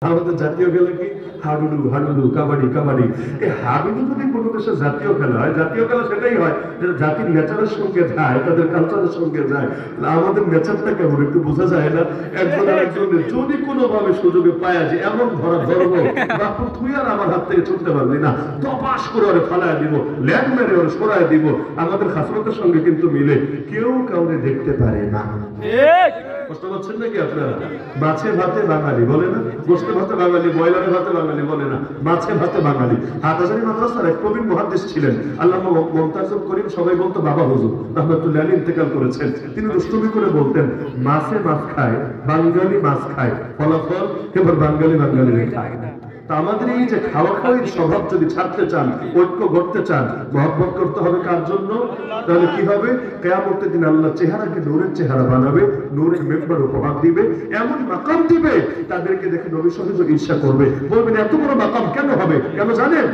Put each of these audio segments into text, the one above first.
আমাদের জাতীয় খেলা কি হাডুডু হাডুডু কাবাডি কাবাডি। এই হাডুডু যদি কোনো দেশের জাতীয় খেলা হয়, জাতীয় খেলা সেটাই হয় যেটা জাতির নেচারের সঙ্গে যায়, তাদের কালচারের সঙ্গে যায়। আমাদের নেচারটা কেমন একটু বোঝা যায় না। একজন আরেকজনের যদি কোনোভাবে সুযোগে পায় যে এমন ধরা ধরবো বাপু তুই আর আমার হাত থেকে ছুটতে পারবি না, তপাস করে ওরে ফালায় দিব, ল্যান্ড মেরে ওরে সরায় দিব। আমাদের খাসরতের সঙ্গে কিন্তু মিলে কেউ কাউকে দেখতে পারে না। কষ্ট পাচ্ছেন নাকি আপনারা? মাছে ভাতে বাঙালি বলে না, গোস্তে ভাতে বাঙালি, বয়লারে ভাতে বাঙালি বলে না, মাছে ভাতে বাঙালি। হাটহাজারী মাদ্রাসার এক প্রবীণ মুহাদ্দিস ছিলেন আল্লামা মুমতাজুল করিম, সবাই বলতো বাবা হুজুর, রাহমাতুল্লাহি আলাইহি ইন্তেকাল করেছেন। তিনি দুষ্টুমি করে বলতেন মাছে মাছ খায়, বাঙালি মাছ খায়, ফলাফল এবার বাঙালি বাঙালি খায়। তা আমাদের এই যে খাওয়া খাওয়ার স্বভাব যদি ছাড়তে চান, ঐক্য গড়তে চান, মহব্বত করতে হবে কার জন্য? তাহলে কি হবে? কিয়ামতের দিন আল্লাহ চেহারাকে নূরের চেহারা বানাবে, নূরের মেম্বার উপহার দিবে, এমন মাকাম দিবে তাদেরকে দেখে নবী সহজ ঈর্ষা করবে, বলবেন এত বড় মাকাম কেন হবে? কেন জানেন?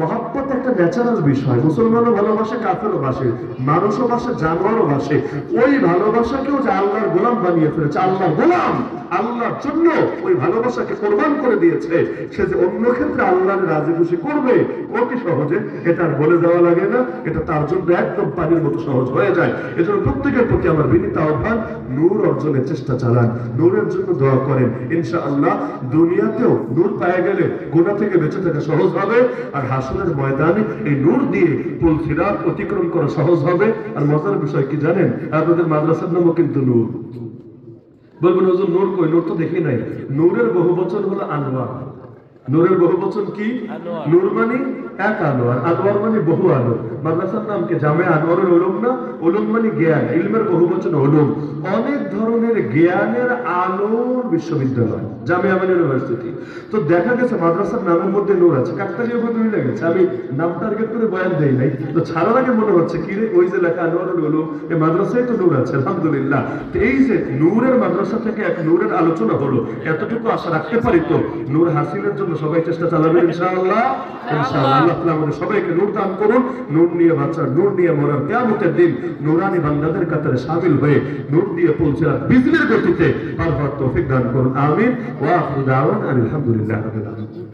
মহব্বত একটা ন্যাচারাল বিষয়। মুসলমানও ভালোবাসে, কাফেরও বাসে, মানুষও বাসে, জানোয়ারও বাসে। ওই ভালোবাসাকেও যে আল্লাহর গোলাম বানিয়ে ফেলেছে, আল্লাহর গোলাম, আল্লাহর জন্য ওই ভালোবাসাকে কোরবান করে দিয়েছে, সে যে অন্য ক্ষেত্রে আল্লাহর রাজি খুশি করবে অতি সহজে, এটা আর বলে দেওয়া লাগে না। এটা তার জন্য একদম পানির মতো সহজ হয়ে যায়। এজন্য প্রত্যেকের প্রতি আমার বিনীত আহ্বান, নূর অর্জনের চেষ্টা চালান, নূরের জন্য দোয়া করেন। ইনশাআল্লাহ দুনিয়াতেও নূর পাওয়া গেলে গুনাহ থেকে বেঁচে থাকা সহজ হবে, আর হাসরের ময়দানে এই নূর দিয়ে পুল সিরাত অতিক্রম করা সহজ হবে। আর মজার বিষয় কি জানেন? আপনাদের মাদ্রাসার নামও কিন্তু নূর। বলবেন হুজুর নূর কই? নূর তো দেখি নাই। নূরের বহুবচন হলো আনোয়ার। নূরের বহুবচন কি? নূর মানে এক আনোয়ার, আনোয়ার মানে বহু আলো। মাদ্রাসার নাম কি জামিয়া আনোয়ারুল উলুম না? উলুম মানে জ্ঞান, ইলমের বহুবচন উলুম। অনেক ধরনের জ্ঞানের আলোর বিশ্ববিদ্যালয়, জামিয়া মানে ইউনিভার্সিটি। তো দেখা গেছে মাদ্রাসার নামের মধ্যে নূর আছে। কাকতালীয় ভাবে মিলে গেছে। আমি নাম টার্গেট করে বয়ান দেই নাই, তো ছাড়ার আগে মনে হচ্ছে কি রে, ওই যে লেখা আনোয়ারুল উলুম, এই মাদ্রাসায় তো নূর আছে, আলহামদুলিল্লাহ। তো এই যে নূরের মাদ্রাসা থেকে এক নূরের আলোচনা হলো, এতটুকু আশা রাখতে পারি তো নূর হাসিলের জন্য সবাই চেষ্টা চালাবেন ইনশাআল্লাহ। ইনশাআল্লাহ আল্লাহ তাআলা আমাদের সবাইকে নূর দান করুন। নূর নিয়ে বাঁচার, নূর নিয়ে মরার, কিয়ামতের দিন নূরানি বান্দাদের কাতারে শামিল হয়ে নূর দিয়ে পৌঁছার বিজলির গতিতে পার হওয়ার তৌফিক দান করুন। আমিন। ওয়া আখিরু দাওয়ানা আলহামদুলিল্লাহি রাব্বিল আলামিন।